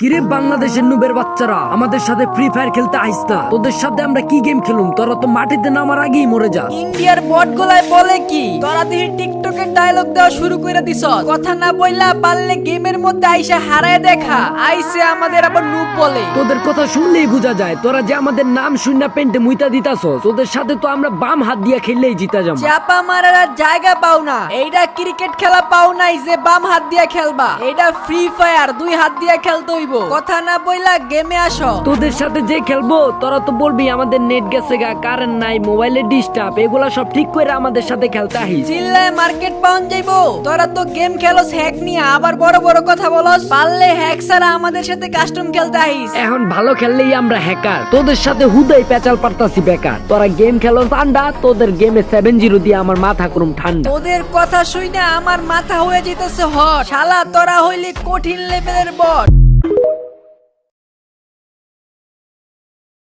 কিরে বাংলাদেশের নুবের বাচ্চারা, আমাদের সাথে ফ্রি ফায়ার খেলতে আইস না। তোদের সাথে আমরা কি গেম খেলুম? তোরা তো মাটিতে নামার আগেই মরে যা। ইন্ডিয়ার বট গলায় বলে কি তোরা দেখি টিকটকের ডায়লগ দেওয়া শুরু করে দিছ। কথা না বললা পারলে গেমের মধ্যে আইসা হারায় দেখা। আইসে আমাদের আবার নুব বলে। তোদের কথা শুনলেই বোঝা যায় তোরা যে আমাদের নাম শুনে পেন্টে মুইতা দিতাছ। তোদের সাথে তো আমরা বাম হাত দিয়া খেললেই জিতা যাবো। চাপা মারার আর জায়গা পাও না। এইটা ক্রিকেট খেলা পাও নাই যে বাম হাত দিয়া খেলবা। এইটা ফ্রি ফায়ার, দুই হাত দিয়া খেলতে হইব। কথা না বইলা গেমে আসো। তোদের সাথে যে খেলবো তোরা তো বলবি আমাদের নেট গেছে গা, কারেন্ট নাই, মোবাইলে ডিস্টার্ব, এগুলা সব ঠিক করে আমাদের সাথে খেলতে আহিস। চিল্লায় মার্কেট পাউন যাইবো। তোরা তো গেম খেলোস হ্যাক নিয়ে, আবার বড় বড় কথা বলস। পারলে হ্যাক ছাড়া আমাদের সাথে কাস্টম খেলতে আহিস। এখন ভালো খেললেই আমরা হ্যাকার, তোদের সাথে হুদাই পেঁচাল পারতাছি বেকার। তোরা গেম খেলো ঠান্ডা, তোদের গেমে 7-0 দিয়ে আমার মাথা করুম ঠান্ডা। তোদের কথা শুনে আমার মাথা হয়ে যেতেছে হট। শালা তোরা হইলি কঠিন লেভেলের বট।